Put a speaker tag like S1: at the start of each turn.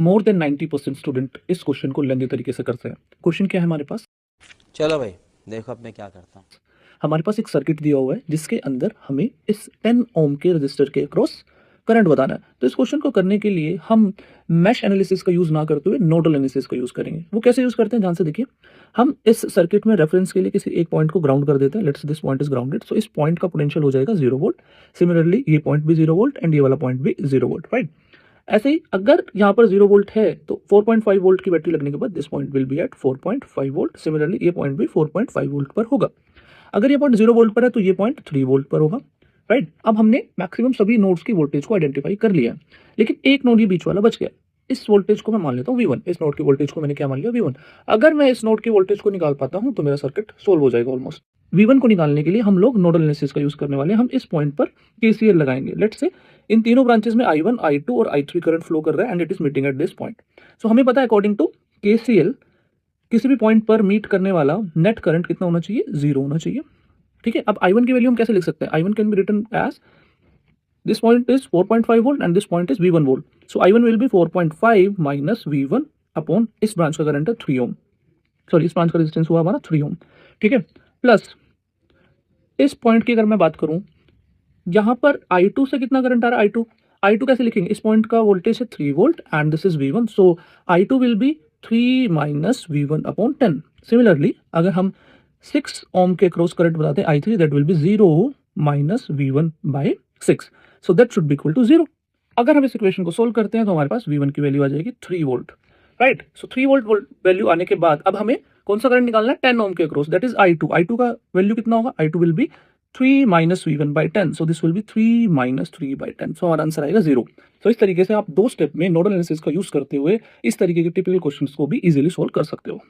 S1: More than 90% student इस question को लेंदी तरीके से करते हैं। क्वेश्चन क्या है हमारे पास?
S2: चलो भाई देखो अब मैं क्या करता हूँ।
S1: हमारे पास एक सर्किट दिया हुआ है जिसके अंदर हमें इस 10 ओम के रजिस्टर के अक्रॉस करंट बताना है। तो इस क्वेश्चन को करने के लिए हम मैश एनालिसिस का यूज ना करते हुए नोडल एनालिसिस का यूज करेंगे। वो कैसे यूज करते हैं ध्यान से देखिए। हम इस सर्किट में रेफरेंस के लिए किसी एक पॉइंट को ग्राउंड कर देते हैं। Let's this point is grounded, so इस पॉइंट का पोटेंशियल हो जाएगा 0 वोल्ट। सिमिलरली ये पॉइंट भी 0 वोल्ट एंड ये वाला पॉइंट भी 0 वोल्ट, राइट। ऐसे ही अगर यहाँ पर 0 वोल्ट है तो 4.5 वोल्ट की बैटरी लगने के बाद this point will be at 4.5 volt. Similarly ये पॉइंट भी 4.5 वोल्ट पर होगा। अगर ये पॉइंट 0 वोल्ट पर है तो ये पॉइंट 3 वोल्ट पर होगा, राइट। अब हमने मैक्सिमम सभी नोड्स की वोल्टेज को आइडेंटिफाई कर लिया है, लेकिन एक नोड ये बीच वाला बच गया। इस वोल्टेज को मैं मान लेता हूँ V1। इस नोड की वोल्टेज को मैंने क्या मान लिया? V1। अगर मैं इस नोड की वोल्टेज को निकाल पाता हूँ तो मेरा सर्किट सोल्व हो जाएगा ऑलमोस्ट। V1 को निकालने के लिए हम लोग नोडल एनालिसिस का यूज करने वाले हैं। हम इस पॉइंट पर KCL लगाएंगे। लेट्स से इन तीनों ब्रांचेस में I1, I2 और I3 करंट फ्लो कर रहा है and it is meeting at this point. So हमें पता है अकॉर्डिंग टू KCL किसी भी पॉइंट पर मीट करने वाला नेट करंट कितना होना चाहिए? 0 होना चाहिए, ठीक है। अब I1 की वैल्यू हम कैसे लिख सकते हैं? I1 can be written as this point is 4.5 volt and this point is V1 volt. So I1 will be 4.5 minus V1 upon इस ब्रांच का करंट है 3 ओम, सॉरी इस ब्रांच का रेजिस्टेंस हुआ हमारा 3 ओम, ठीक है। प्लस इस पॉइंट की अगर मैं बात करूं, यहाँ पर I2 से कितना करंट आ रहा है? I2 कैसे लिखेंगे? इस पॉइंट का वोल्टेज है 3 volt and this is V1, so I2 will be 3 minus V1 upon 10। Similarly अगर हम 6 ओम के क्रॉस करंट बताते हैं I3, that will be 0 minus V1 by 6, so that should be equal to 0। अगर हम इस इक्वेशन को सोल्व करते हैं तो हमारे पास V1 की वैल्यू आ जाएगी 3 वोल्ट, राइट। सो 3 वोल्ट वैल्यू आने के बाद अब हमें कौन सा करंट निकालना है? 10 ओम के अक्रॉस, दैट इज I2 का वैल्यू कितना होगा? I2 will be 3 minus V1 by 10, so this will be 3 minus 3 by 10, सो हमारा आंसर आएगा 0। तो इस तरीके से आप 2 स्टेप में नोडल एनालिसिस का यूज करते हुए इस तरीके के टिपिकल क्वेश्चंस को भी इजीली सोल्व कर सकते हो।